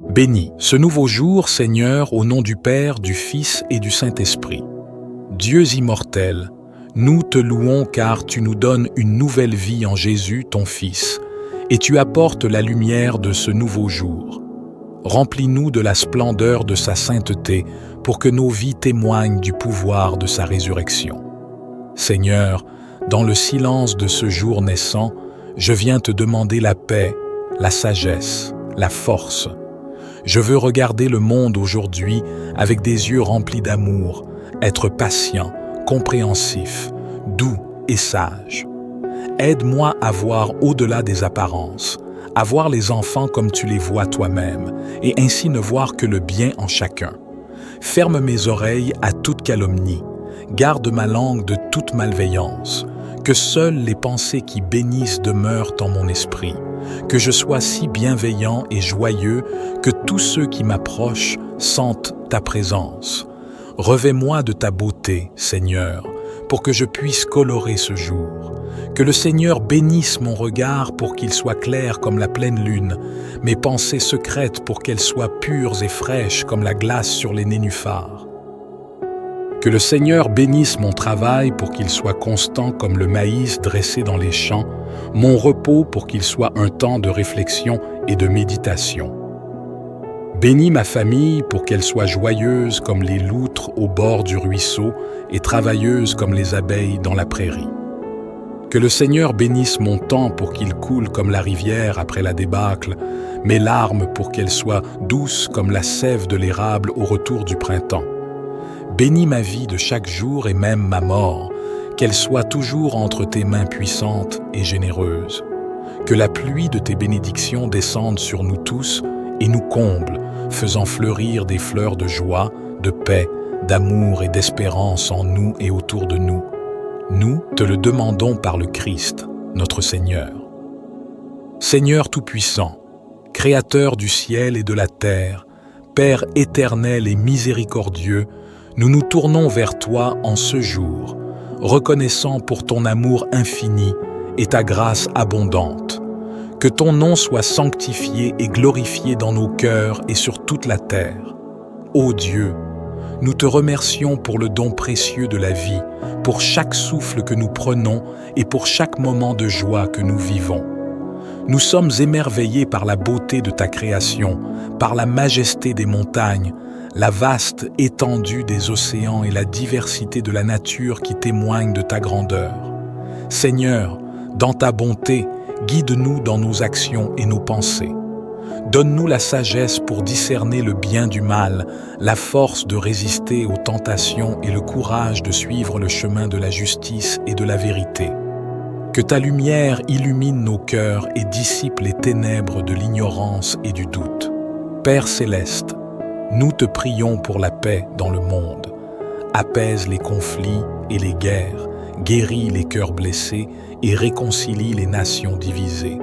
Bénis ce nouveau jour, Seigneur, au nom du Père, du Fils et du Saint-Esprit. Dieux immortel, nous te louons car tu nous donnes une nouvelle vie en Jésus, ton Fils, et tu apportes la lumière de ce nouveau jour. Remplis-nous de la splendeur de sa sainteté pour que nos vies témoignent du pouvoir de sa résurrection. Seigneur, dans le silence de ce jour naissant, je viens te demander la paix, la sagesse, la force. Je veux regarder le monde aujourd'hui avec des yeux remplis d'amour, être patient, compréhensif, doux et sage. Aide-moi à voir au-delà des apparences, à voir les enfants comme tu les vois toi-même, et ainsi ne voir que le bien en chacun. Ferme mes oreilles à toute calomnie, garde ma langue de toute malveillance, que seules les pensées qui bénissent demeurent en mon esprit, que je sois si bienveillant et joyeux que tous ceux qui m'approchent sentent ta présence. Revêt-moi de ta beauté, Seigneur, pour que je puisse colorer ce jour. Que le Seigneur bénisse mon regard pour qu'il soit clair comme la pleine lune, mes pensées secrètes pour qu'elles soient pures et fraîches comme la glace sur les nénuphars. Que le Seigneur bénisse mon travail pour qu'il soit constant comme le maïs dressé dans les champs, mon repos pour qu'il soit un temps de réflexion et de méditation. Bénis ma famille pour qu'elle soit joyeuse comme les loutres au bord du ruisseau et travailleuse comme les abeilles dans la prairie. Que le Seigneur bénisse mon temps pour qu'il coule comme la rivière après la débâcle, mes larmes pour qu'elles soient douces comme la sève de l'érable au retour du printemps. Bénis ma vie de chaque jour et même ma mort, qu'elle soit toujours entre tes mains puissantes et généreuses. Que la pluie de tes bénédictions descende sur nous tous et nous comble, faisant fleurir des fleurs de joie, de paix, d'amour et d'espérance en nous et autour de nous. Nous te le demandons par le Christ, notre Seigneur. Seigneur Tout-Puissant, Créateur du ciel et de la terre, Père éternel et miséricordieux, nous nous tournons vers toi en ce jour, reconnaissant pour ton amour infini et ta grâce abondante. Que ton nom soit sanctifié et glorifié dans nos cœurs et sur toute la terre. Ô Dieu, nous te remercions pour le don précieux de la vie, pour chaque souffle que nous prenons et pour chaque moment de joie que nous vivons. Nous sommes émerveillés par la beauté de ta création, par la majesté des montagnes, la vaste étendue des océans et la diversité de la nature qui témoignent de ta grandeur. Seigneur, dans ta bonté, guide-nous dans nos actions et nos pensées. Donne-nous la sagesse pour discerner le bien du mal, la force de résister aux tentations et le courage de suivre le chemin de la justice et de la vérité. Que ta lumière illumine nos cœurs et dissipe les ténèbres de l'ignorance et du doute. Père céleste, nous te prions pour la paix dans le monde. Apaise les conflits et les guerres, guéris les cœurs blessés et réconcilie les nations divisées.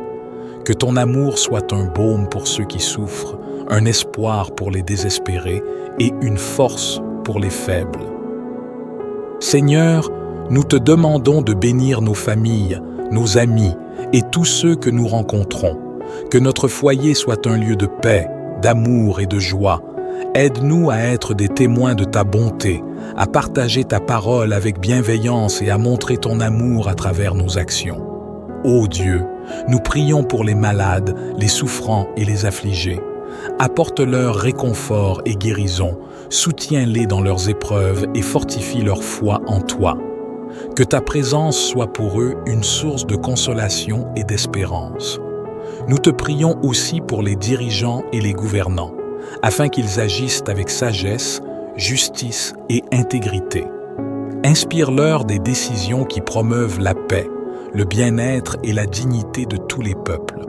Que ton amour soit un baume pour ceux qui souffrent, un espoir pour les désespérés et une force pour les faibles. Seigneur, nous te demandons de bénir nos familles, nos amis et tous ceux que nous rencontrons. Que notre foyer soit un lieu de paix, d'amour et de joie. Aide-nous à être des témoins de ta bonté, à partager ta parole avec bienveillance et à montrer ton amour à travers nos actions. Ô Dieu, nous prions pour les malades, les souffrants et les affligés. Apporte-leur réconfort et guérison, soutiens-les dans leurs épreuves et fortifie leur foi en toi. Que ta présence soit pour eux une source de consolation et d'espérance. Nous te prions aussi pour les dirigeants et les gouvernants, afin qu'ils agissent avec sagesse, justice et intégrité. Inspire-leur des décisions qui promeuvent la paix, le bien-être et la dignité de tous les peuples.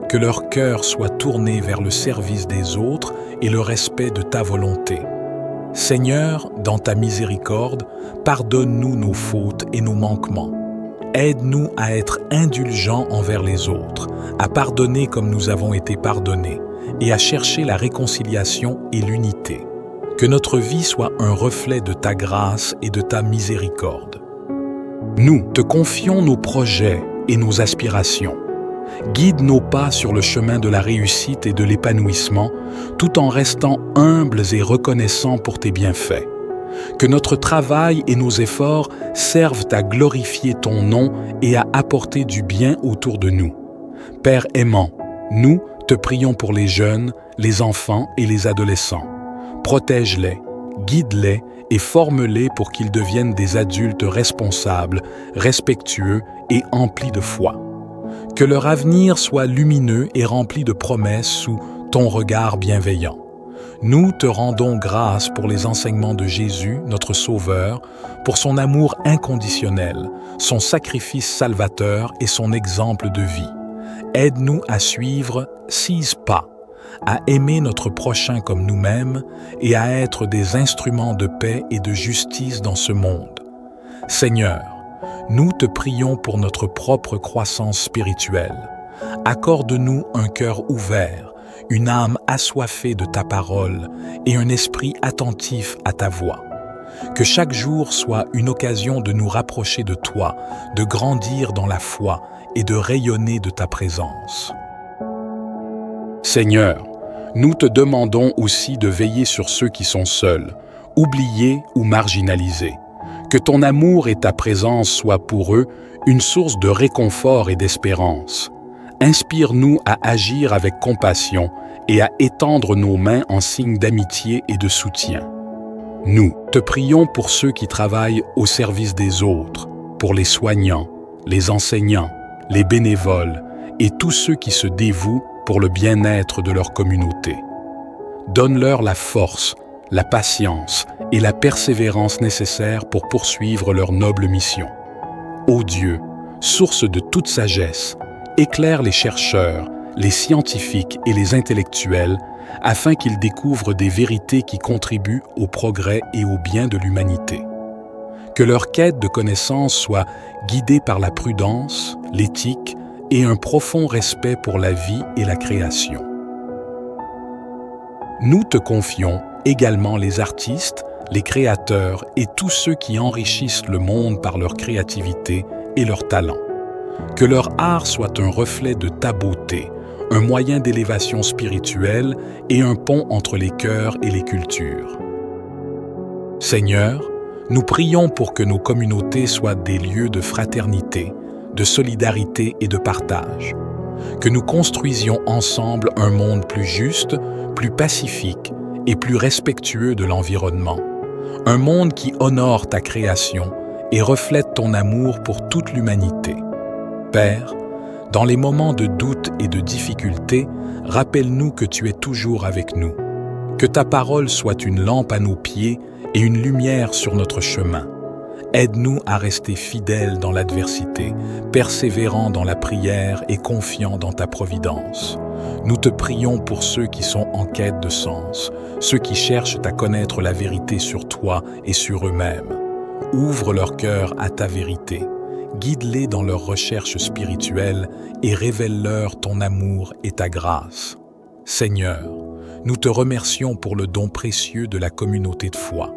Que leur cœur soit tourné vers le service des autres et le respect de ta volonté. Seigneur, dans ta miséricorde, pardonne-nous nos fautes et nos manquements. Aide-nous à être indulgents envers les autres, à pardonner comme nous avons été pardonnés et à chercher la réconciliation et l'unité. Que notre vie soit un reflet de ta grâce et de ta miséricorde. Nous te confions nos projets et nos aspirations. Guide nos pas sur le chemin de la réussite et de l'épanouissement, tout en restant humbles et reconnaissants pour tes bienfaits. Que notre travail et nos efforts servent à glorifier ton nom et à apporter du bien autour de nous. Père aimant, nous te prions pour les jeunes, les enfants et les adolescents. Protège-les, guide-les et forme-les pour qu'ils deviennent des adultes responsables, respectueux et emplis de foi. Que leur avenir soit lumineux et rempli de promesses sous ton regard bienveillant. Nous te rendons grâce pour les enseignements de Jésus, notre Sauveur, pour son amour inconditionnel, son sacrifice salvateur et son exemple de vie. Aide-nous à suivre ces pas, à aimer notre prochain comme nous-mêmes et à être des instruments de paix et de justice dans ce monde. Seigneur, nous te prions pour notre propre croissance spirituelle. Accorde-nous un cœur ouvert, une âme assoiffée de ta parole et un esprit attentif à ta voix. Que chaque jour soit une occasion de nous rapprocher de toi, de grandir dans la foi et de rayonner de ta présence. Seigneur, nous te demandons aussi de veiller sur ceux qui sont seuls, oubliés ou marginalisés. Que ton amour et ta présence soient pour eux une source de réconfort et d'espérance. Inspire-nous à agir avec compassion et à étendre nos mains en signe d'amitié et de soutien. Nous te prions pour ceux qui travaillent au service des autres, pour les soignants, les enseignants, les bénévoles et tous ceux qui se dévouent pour le bien-être de leur communauté. Donne-leur la force, la patience et la persévérance nécessaires pour poursuivre leur noble mission. Ô Dieu, source de toute sagesse, éclaire les chercheurs, les scientifiques et les intellectuels afin qu'ils découvrent des vérités qui contribuent au progrès et au bien de l'humanité. Que leur quête de connaissance soit guidée par la prudence, l'éthique et un profond respect pour la vie et la création. Nous te confions également les artistes, les créateurs et tous ceux qui enrichissent le monde par leur créativité et leur talent. Que leur art soit un reflet de ta beauté, un moyen d'élévation spirituelle et un pont entre les cœurs et les cultures. Seigneur, nous prions pour que nos communautés soient des lieux de fraternité, de solidarité et de partage. Que nous construisions ensemble un monde plus juste, plus pacifique et plus respectueux de l'environnement. Un monde qui honore ta création et reflète ton amour pour toute l'humanité. Père, dans les moments de doute et de difficulté, rappelle-nous que tu es toujours avec nous. Que ta parole soit une lampe à nos pieds et une lumière sur notre chemin. Aide-nous à rester fidèles dans l'adversité, persévérants dans la prière et confiants dans ta providence. Nous te prions pour ceux qui sont en quête de sens, ceux qui cherchent à connaître la vérité sur toi et sur eux-mêmes. Ouvre leur cœur à ta vérité. Guide-les dans leurs recherches spirituelles et révèle-leur ton amour et ta grâce. Seigneur, nous te remercions pour le don précieux de la communauté de foi.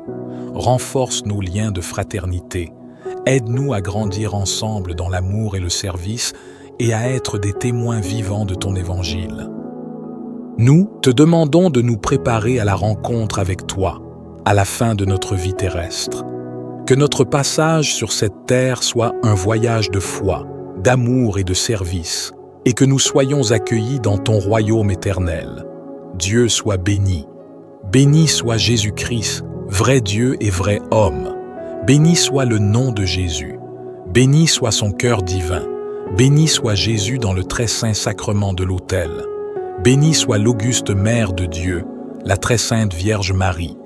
Renforce nos liens de fraternité. Aide-nous à grandir ensemble dans l'amour et le service et à être des témoins vivants de ton évangile. Nous te demandons de nous préparer à la rencontre avec toi, à la fin de notre vie terrestre. Que notre passage sur cette terre soit un voyage de foi, d'amour et de service, et que nous soyons accueillis dans ton royaume éternel. Dieu soit béni. Béni soit Jésus-Christ, vrai Dieu et vrai homme. Béni soit le nom de Jésus. Béni soit son cœur divin. Béni soit Jésus dans le très saint sacrement de l'autel. Béni soit l'auguste Mère de Dieu, la très sainte Vierge Marie.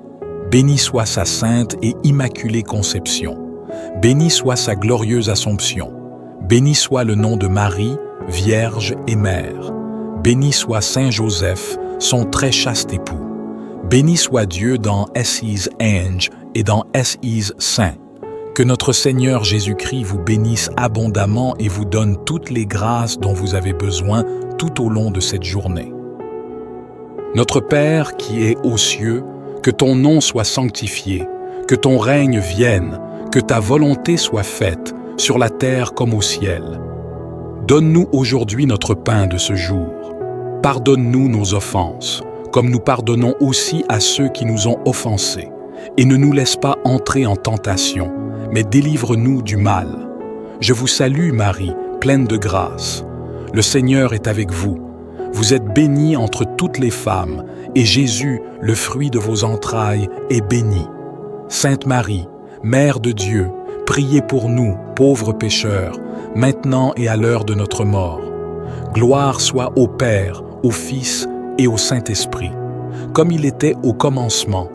Béni soit sa sainte et immaculée conception. Béni soit sa glorieuse Assomption. Béni soit le nom de Marie, Vierge et Mère. Béni soit Saint Joseph, son très chaste époux. Béni soit Dieu dans His Ange et dans His Saint. Que notre Seigneur Jésus-Christ vous bénisse abondamment et vous donne toutes les grâces dont vous avez besoin tout au long de cette journée. Notre Père qui est aux cieux, que ton nom soit sanctifié, que ton règne vienne, que ta volonté soit faite, sur la terre comme au ciel. Donne-nous aujourd'hui notre pain de ce jour. Pardonne-nous nos offenses, comme nous pardonnons aussi à ceux qui nous ont offensés. Et ne nous laisse pas entrer en tentation, mais délivre-nous du mal. Je vous salue, Marie, pleine de grâce. Le Seigneur est avec vous. Vous êtes bénie entre toutes les femmes, et Jésus, le fruit de vos entrailles, est béni. Sainte Marie, Mère de Dieu, priez pour nous, pauvres pécheurs, maintenant et à l'heure de notre mort. Gloire soit au Père, au Fils et au Saint-Esprit, comme il était au commencement,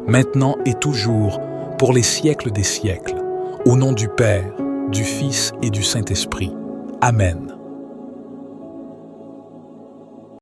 maintenant et toujours, pour les siècles des siècles, au nom du Père, du Fils et du Saint-Esprit. Amen.